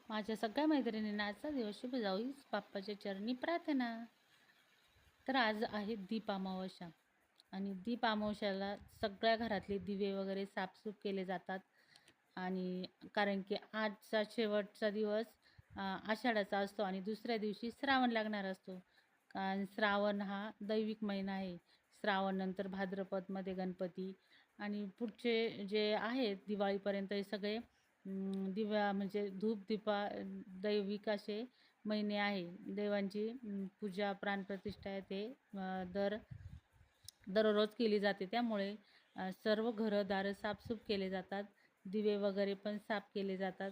माझ्या सगळ्या मैत्रिणींना आजचा दिवस शुभ जाऊ हीच बाप्पाच्या चरणी प्रार्थना. तर आज आहे दीप अमावस्या आणि दीप अमावस्याला सगळ्या घरातले दिवे वगैरे साफसूफ केले जातात. आणि कारण की आजचा शेवटचा दिवस आषाढाचा असतो आणि दुसऱ्या दिवशी श्रावण लागणार असतो. कारण श्रावण हा दैविक महिना आहे. श्रावण नंतर भाद्रपदमध्ये गणपती आणि पुढचे जे आहेत दिवाळीपर्यंत हे सगळे दिव्या म्हणजे धूप दीपा दैविक असे महिने आहे. देवांची पूजा प्राणप्रतिष्ठा आहे ते दररोज केली जाते. त्यामुळे सर्व घरं दारं साफसूफ केले जातात. दिवे वगैरे पण साफ केले जातात.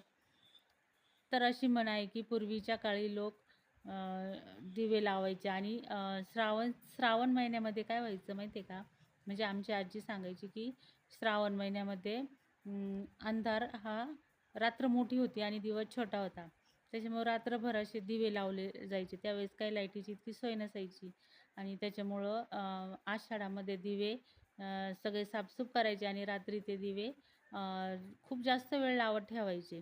तर अशी म्हण आहे की पूर्वीच्या काळी लोक दिवे लावायचे आणि श्रावण महिन्यामध्ये काय व्हायचं माहिती आहे का? म्हणजे आमची आजी सांगायची की श्रावण महिन्यामध्ये अंधार हा रात्र मोठी होती आणि दिवस छोटा होता. त्याच्यामुळं रात्रभर असे दिवे लावले जायचे. त्यावेळेस काही लाईटीची इतकी सोय नसायची आणि त्याच्यामुळं आषाढामध्ये दिवे सगळे साफसूफ करायचे आणि रात्री ते दिवे खूप जास्त वेळ लावत ठेवायचे.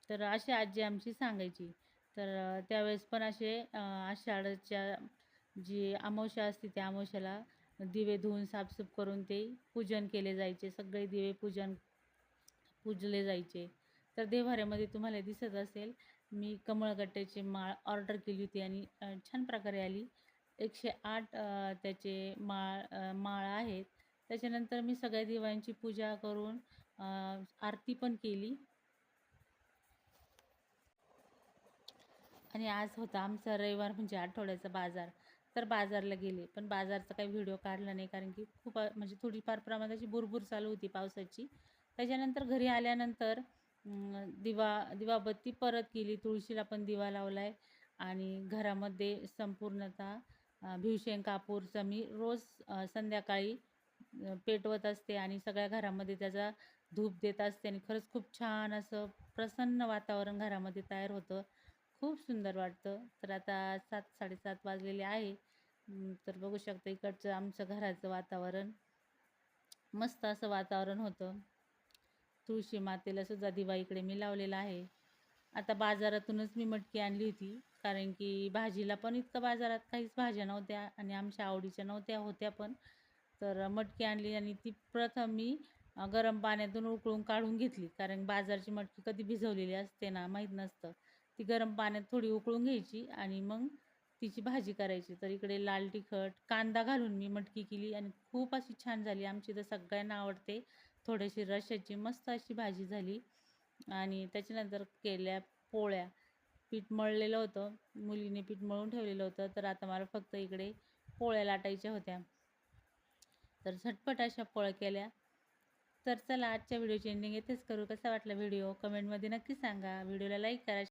तर अशी आजी आमची सांगायची. तर त्यावेळेस पण असे आषाढच्या जी अमावस्या असते त्या अमावस्याला दिवे धुवून साफसूफ करून ते पूजन केले जायचे. सगळे दिवे पूजले जायचे. तर देव्हाऱ्यामध्ये तुम्हाला दिसत असेल मी कमळगट्ट्याची माळ ऑर्डर केली होती आणि छान प्रकारे आली. 108 त्याचे माळ आहेत. त्याच्यानंतर मी सगळ्या देवांची पूजा करून आरती पण केली. आणि आज होता आमचा रविवार म्हणजे आठवड्याचा बाजार. तर बाजारला गेले, पण बाजारचा काही व्हिडिओ काढला नाही कारण की खूप म्हणजे थोडीफार प्रमाणात भुरभुर चालू होती पावसाची. त्याच्यानंतर घरी आल्यानंतर दिवाबत्ती परत केली. तुळशीला पण दिवा लावला आहे आणि घरामध्ये संपूर्णतः भिवसेन कापूरचा मी रोज संध्याकाळी पेटवत असते आणि सगळ्या घरामध्ये त्याचा धूप देत असते आणि खरंच खूप छान असं प्रसन्न वातावरण घरामध्ये तयार होतं. खूप सुंदर वाटतं. तर आता 7:30 वाजलेले आहे. तर बघू शकता इकडचं आमचं घराचं वातावरण मस्त असं वातावरण होतं. तुळशी मातेला सुद्धा दिवा इकडे मी लावलेला आहे. आता बाजारातूनच मी मटकी आणली होती कारण की भाजीला पण इतकं बाजारात काहीच भाज्या नव्हत्या आणि आमच्या आवडीच्या नव्हत्या होत्या पण. तर मटकी आणली आणि ती प्रथम मी गरम पाण्यातून उकळून काढून घेतली कारण बाजारची मटकी कधी भिजवलेली असते ना माहीत नसतं. ती गरम पाण्यात थोडी उकळून घ्यायची आणि मग तिची भाजी करायची. तर इकडे लाल तिखट कांदा घालून मी मटकी केली आणि खूप अशी छान झाली. आमची तर सगळ्यांना आवडते. थोडीशी रश्श्याची मस्त अशी भाजी झाली. आणि त्याच्यानंतर केल्या पोळ्या. पीठ मळलेलं होतं, मुलीने पीठ मळून ठेवलेलं होतं. तर आता मला फक्त इकडे पोळ्या लाटायच्या होत्या. तर झटपट अशा पोळ्या केल्या. तर चला आजच्या व्हिडिओची एंडिंग येथेच करू. कसा वाटला व्हिडिओ कमेंटमध्ये नक्की सांगा. व्हिडिओला लाईक करा.